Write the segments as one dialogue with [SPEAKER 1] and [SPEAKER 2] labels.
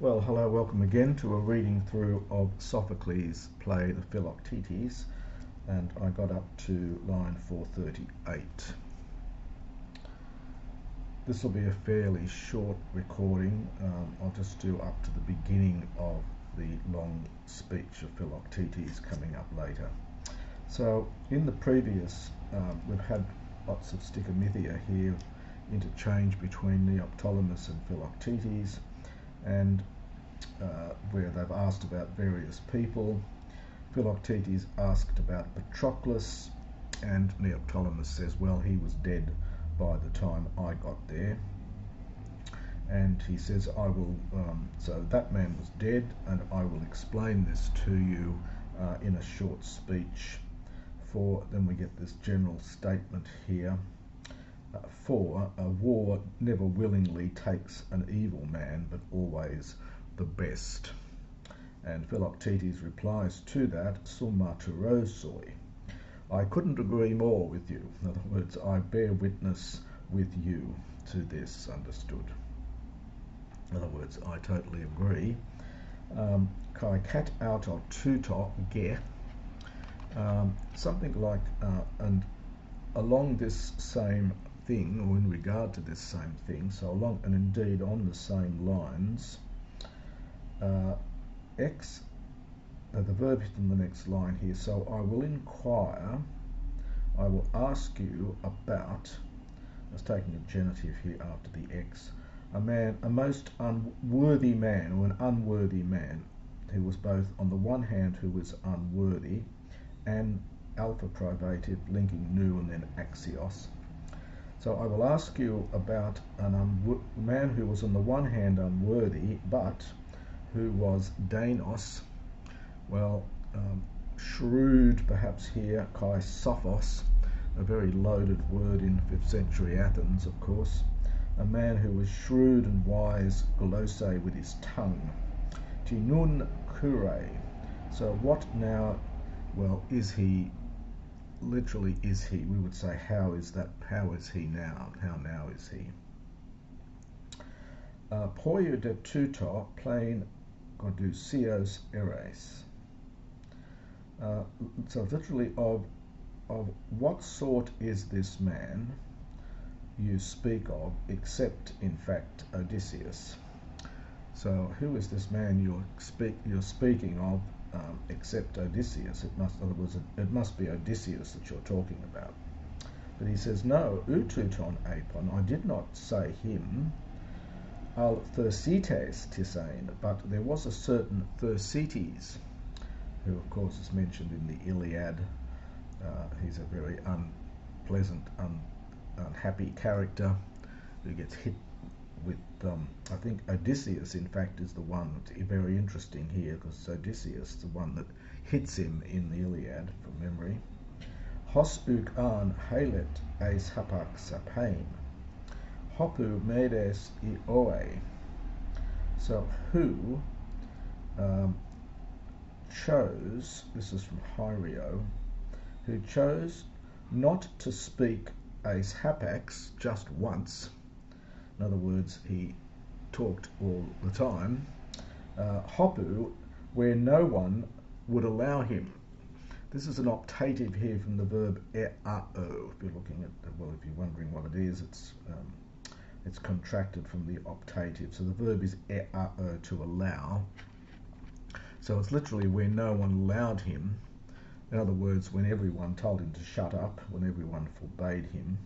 [SPEAKER 1] Well, hello, welcome again to a reading through of Sophocles' play, the Philoktetes, and I got up to line 438. This will be a fairly short recording. I'll just do up to the beginning of the long speech of Philoktetes coming up later. So, in the previous, we've had lots of stickomythia here, interchange between Neoptolemos and Philoktetes, and where they've asked about various people. Philoktetes asked about Patroclus, and Neoptolemos says, well, he was dead by the time I got there. And he says, so that man was dead, and I will explain this to you in a short speech. Then we get this general statement here. For a war never willingly takes an evil man, but always the best. And Philoktetes replies to that, summa terosoi. I couldn't agree more with you. In other words, I bear witness with you to this, understood. In other words, I totally agree. Kai kat auto tuto ge. Something like, and along this same thing, or in regard to this same thing, so along and indeed on the same lines, the verb is in the next line here, so I will inquire, I will ask you about, I was taking a genitive here after the X, a most unworthy man, or an unworthy man, who was both on the one hand who was unworthy, and alpha privative linking nu and then axios. So I will ask you about a man who was on the one hand unworthy, but who was Danos, well, shrewd perhaps here, kai sophos, a very loaded word in 5th century Athens, of course, a man who was shrewd and wise, glosse with his tongue. Tinun kure, so what now, well, is he, literally is he, we would say how is he now, how now is he. Poio de tuto plain godusios eres. So literally of what sort is this man you speak of, except in fact Odysseus. So who is this man you're speaking of, except Odysseus? It must be Odysseus that you're talking about. But he says, no, ututon apon, I did not say him, al Thersites tisain, but there was a certain Thersites, who of course is mentioned in the Iliad. He's a very unpleasant, unhappy character who gets hit with, I think Odysseus in fact is the one that's very interesting here, because Odysseus is the one that hits him in the Iliad from memory. Hos uk an halet eis hapak sapain, hopu medes I oe. So who chose, this is from Hyrio, who chose not to speak eis hapax just once. In other words, he talked all the time. Hopu, where no one would allow him. This is an optative here from the verb eao. If you're looking at, well, if you're wondering what it is, it's contracted from the optative. So the verb is eao, to allow. So it's literally where no one allowed him. In other words, when everyone told him to shut up, when everyone forbade him.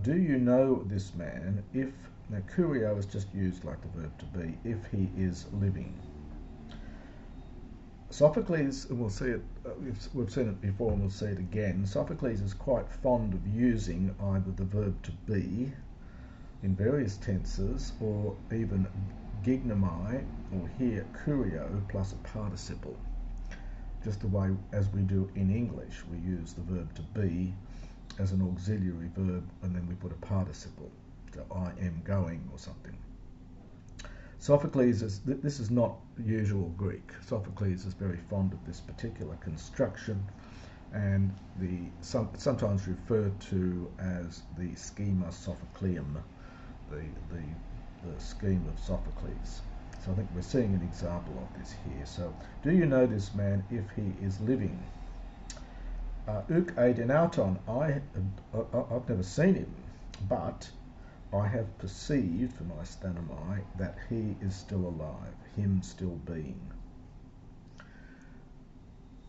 [SPEAKER 1] Do you know this man? If, now curio is just used like the verb to be, if he is living. Sophocles, and we'll see it, we've seen it before and we'll see it again, Sophocles is quite fond of using either the verb to be in various tenses, or even gignomai, or here curio plus a participle. Just the way as we do in English, we use the verb to be as an auxiliary verb, and then we put a participle, so I am going or something. Sophocles this is not usual Greek. Sophocles is very fond of this particular construction, and sometimes referred to as the schema Sophocleum, the scheme of Sophocles. So I think we're seeing an example of this here. So, do you know this man if he is living? Uk aiden auton, I've never seen him, but I have perceived for my stanamai that he is still alive, him still being.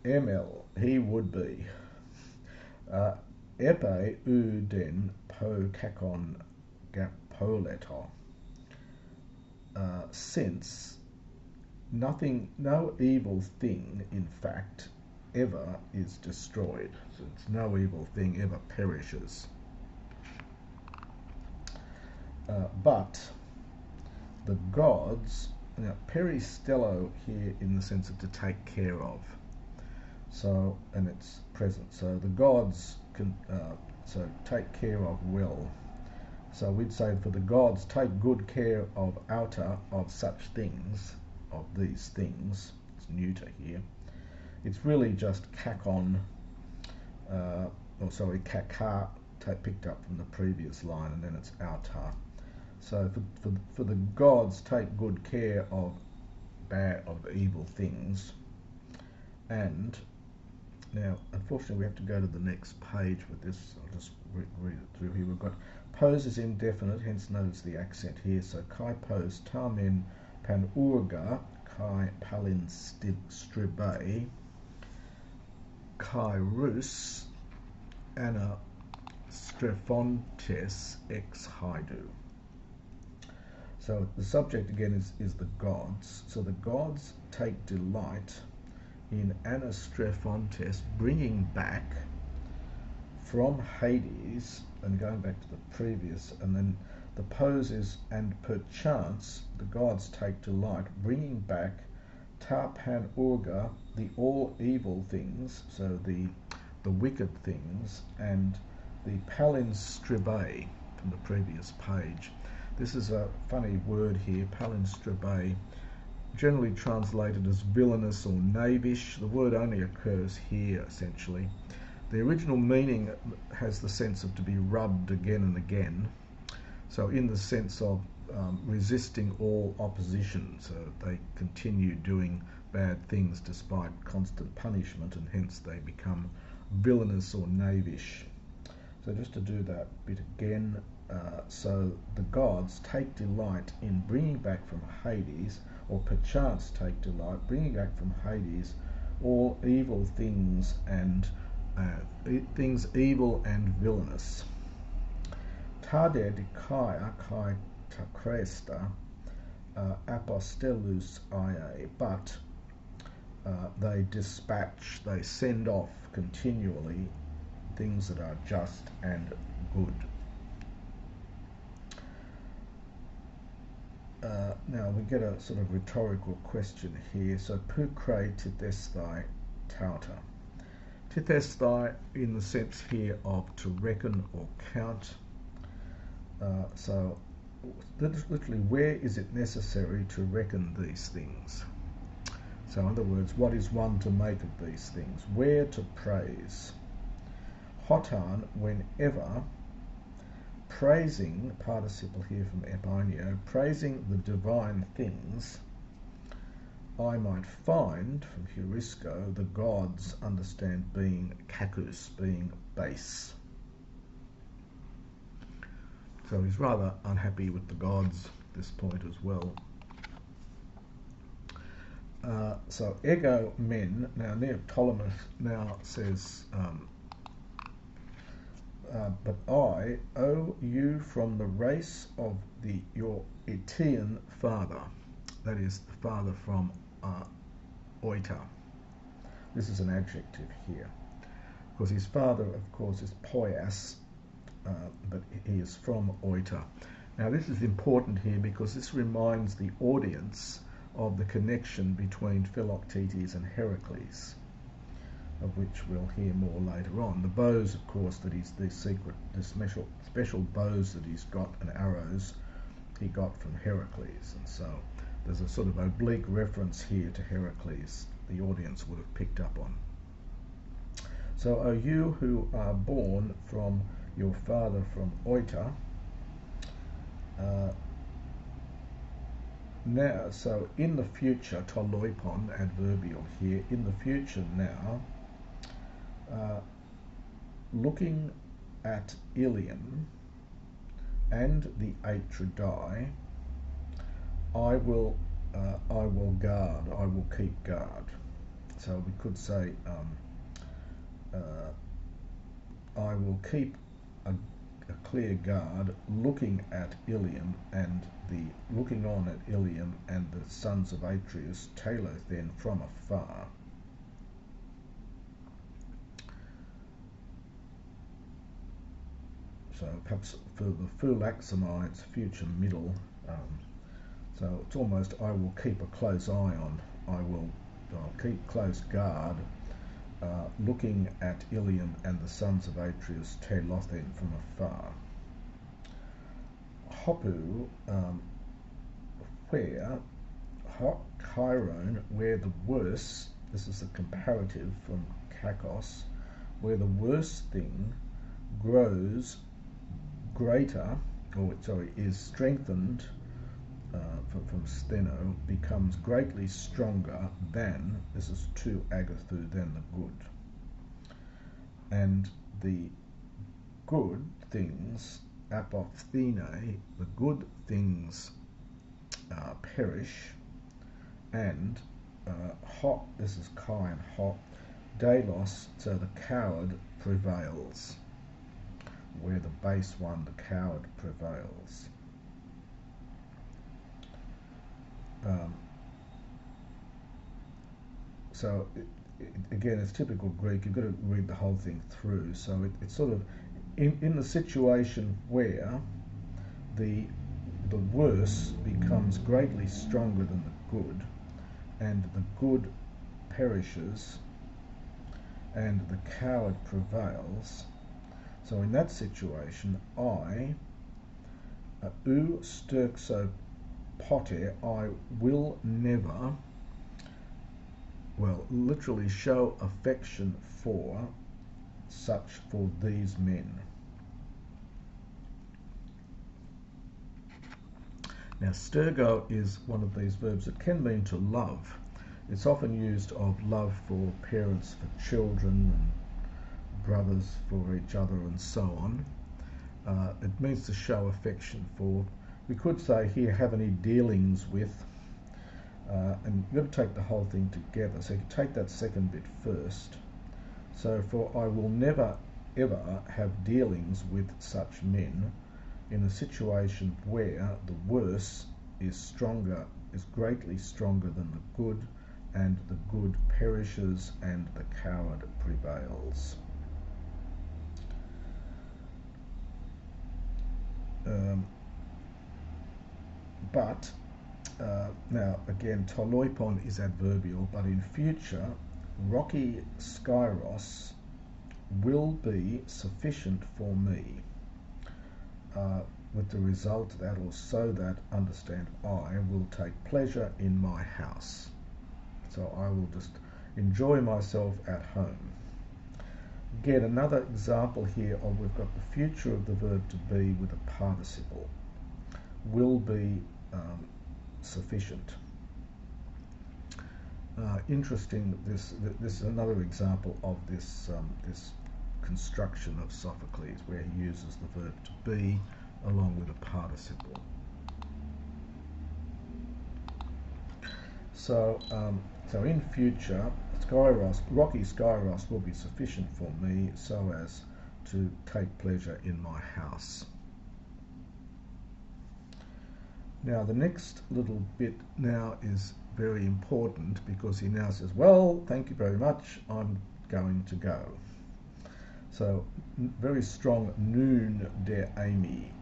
[SPEAKER 1] ML, he would be. Epe uden po kakon gapoleto. Since no evil thing, in fact, ever is destroyed. Since no evil thing ever perishes. But the gods, now peristello here in the sense of to take care of. So, and it's present. So the gods can so take care of well. So we'd say for the gods, take good care of outer of such things, of these things. It's neuter here. It's really just kakon, kaka, picked up from the previous line, and then it's outer. So for the gods, take good care of evil things. And now, unfortunately, we have to go to the next page with this. I'll just read it through here. We've got pose is indefinite, hence notice the accent here. So kai pose tamen pan urga kai palin stribe kai rus anna strephontes ex haidu. So the subject again is the gods. So the gods take delight in Anastrephontes bringing back from Hades, and going back to the previous, and then the pose is, and perchance the gods take delight bringing back ta pan urga, the all evil things, so the wicked things, and the palinstribe from the previous page. This is a funny word here, palinstribe, generally translated as villainous or knavish. The word only occurs here, essentially. The original meaning has the sense of to be rubbed again and again. So in the sense of resisting all opposition, so they continue doing bad things despite constant punishment, and hence they become villainous or knavish. So just to do that bit again, so the gods take delight in bringing back from Hades, or perchance take delight bringing back from Hades, all evil things and things evil and villainous. Tade dikaya kai takresta apostelus ia, but they dispatch, they send off continually things that are just and good. Now we get a sort of rhetorical question here. So pukre tithesthai tauta. Tithesthai in the sense here of to reckon or count. So literally, where is it necessary to reckon these things? So in other words, what is one to make of these things? Where to praise? Hotan, whenever, praising, participle here from epineo, praising the divine things, I might find, from heurisco, the gods understand being kakus, being base. So he's rather unhappy with the gods at this point as well. So ego men, now Neoptolemos now says, but I owe you from the race of your Etean father, that is, the father from Oita. This is an adjective here, because his father, of course, is Poias, but he is from Oita. Now this is important here because this reminds the audience of the connection between Philoktetes and Heracles, of which we'll hear more later on. The bows, of course, that he's the special bows that he's got, and arrows he got from Heracles, and so there's a sort of oblique reference here to Heracles the audience would have picked up on. So, O you who are born from your father from Oita, now, so in the future, toloipon, adverbial here, in the future now, looking at Ilium and the Atridae, I will guard, I will keep guard. So we could say, I will keep a clear guard looking at Ilium and looking on at Ilium and the sons of Atreus, Talos then from afar. So perhaps for the Philoktetes, future middle, so it's almost I will keep a close eye on, I'll keep close guard, looking at Ilium and the sons of Atreus, Telothen from afar. Hopu, where, Chiron, where the worst, this is a comparative from Kakos, where the worst thing grows greater, is strengthened, from steno, becomes greatly stronger than, this is to agathu, than the good. And the good things, apophthene, the good things perish, and hot, this is chi and hot, delos, so the coward prevails. Where the base one, the coward prevails. So again, it's typical Greek. You've got to read the whole thing through. So it's sort of in the situation where the worse becomes greatly stronger than the good, and the good perishes, and the coward prevails. So in that situation, I, ou sterxo poter, I will never, well, literally show affection for these men. Now, stergo is one of these verbs that can mean to love. It's often used of love for parents, for children, and brothers for each other, and so on. It means to show affection for. We could say here, have any dealings with, and you've got to take the whole thing together. So you can take that second bit first. So for I will never ever have dealings with such men in a situation where the worse is stronger, is greatly stronger than the good, and the good perishes and the coward prevails. Now again, toloipon is adverbial, but in future, rocky skyros will be sufficient for me, with the result that, or so that, understand, I will take pleasure in my house. So I will just enjoy myself at home. Again, another example here of we've got the future of the verb to be with a participle. Will be sufficient. Interesting. This is another example of this construction of Sophocles, where he uses the verb to be along with a participle. So in future, rocky skyros will be sufficient for me, so as to take pleasure in my house. Now the next little bit now is very important, because he now says, well, thank you very much, I'm going to go. So very strong noon der Amy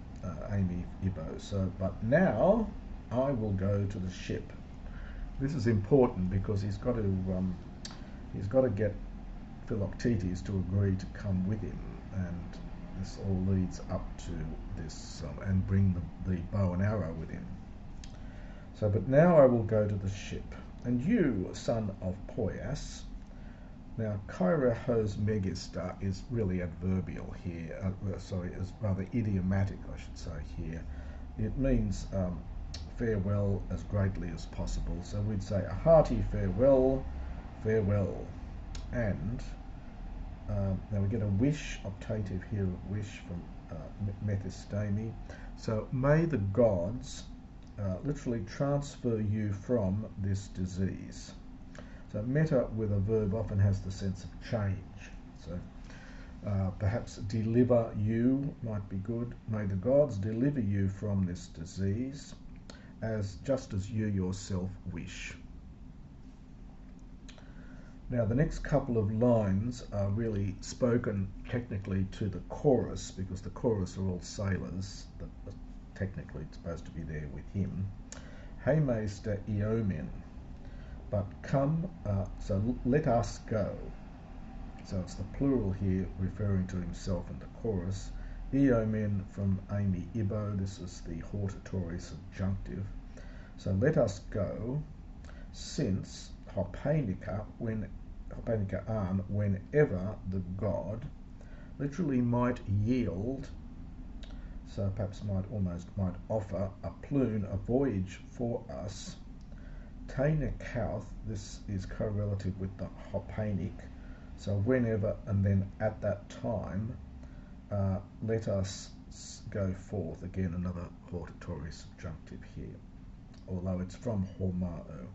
[SPEAKER 1] Ibo. So, but now I will go to the ship. This is important because he's got to get Philoktetes to agree to come with him, and this all leads up to this, and bring the bow and arrow with him. So, but now I will go to the ship, and you, son of Poias. Now, kairachos megister is really adverbial here. Sorry, is rather idiomatic, I should say here. It means farewell as greatly as possible. So we'd say a hearty farewell, farewell. And now we get a wish, optative here of wish from Methystemi. So may the gods literally transfer you from this disease. So meta with a verb often has the sense of change. So perhaps deliver you might be good. May the gods deliver you from this disease, just as you yourself wish. Now the next couple of lines are really spoken technically to the chorus, because the chorus are all sailors that are technically supposed to be there with him. Hey Meister Eomen, but come, so let us go. So it's the plural here referring to himself in the chorus. Eomen from Amy Ibo, this is the hortatory subjunctive. So let us go, since Hopanica an, whenever the god literally might yield, so perhaps might offer a plune, a voyage for us. Taina Kauth, this is correlative with the Hopanic, so whenever and then at that time, let us go forth. Again, another hortatory subjunctive here, although it's from hormao.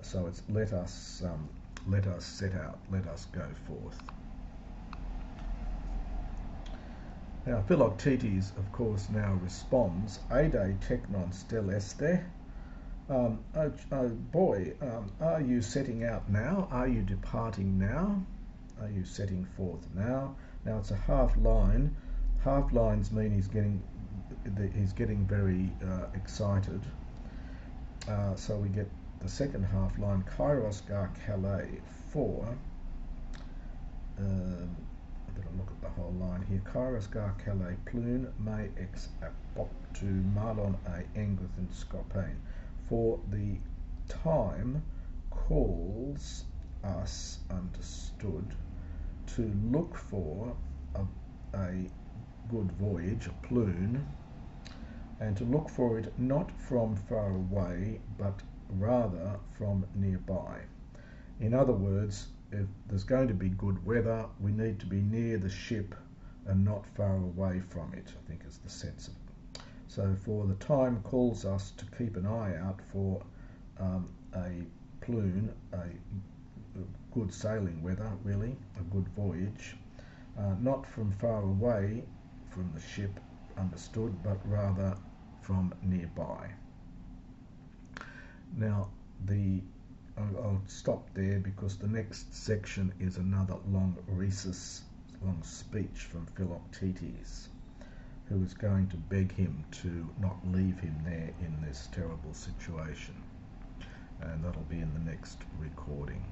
[SPEAKER 1] So it's let us set out, let us go forth. Now Philoktetes, of course, now responds, Ade teknon steleste. Oh boy, are you setting out now? Are you departing now? Are you setting forth now? Now it's a half line. Half lines mean he's getting very excited. So we get the second half line, Kairos gar Calais, for, I better look at the whole line here, Kairos gar Calais plune me ex apoptu malon a enguthin scopain, for the time calls us, understood, to look for a good voyage, a plune, and to look for it not from far away, but rather from nearby. In other words, if there's going to be good weather, we need to be near the ship and not far away from it, I think is the sense of it. So for the time calls us to keep an eye out for a plune, a good sailing weather, really, a good voyage, not from far away from the ship, understood, but rather from nearby. Now I'll stop there, because the next section is another long rhesus, long speech from Philoktetes, who is going to beg him to not leave him there in this terrible situation. And that'll be in the next recording.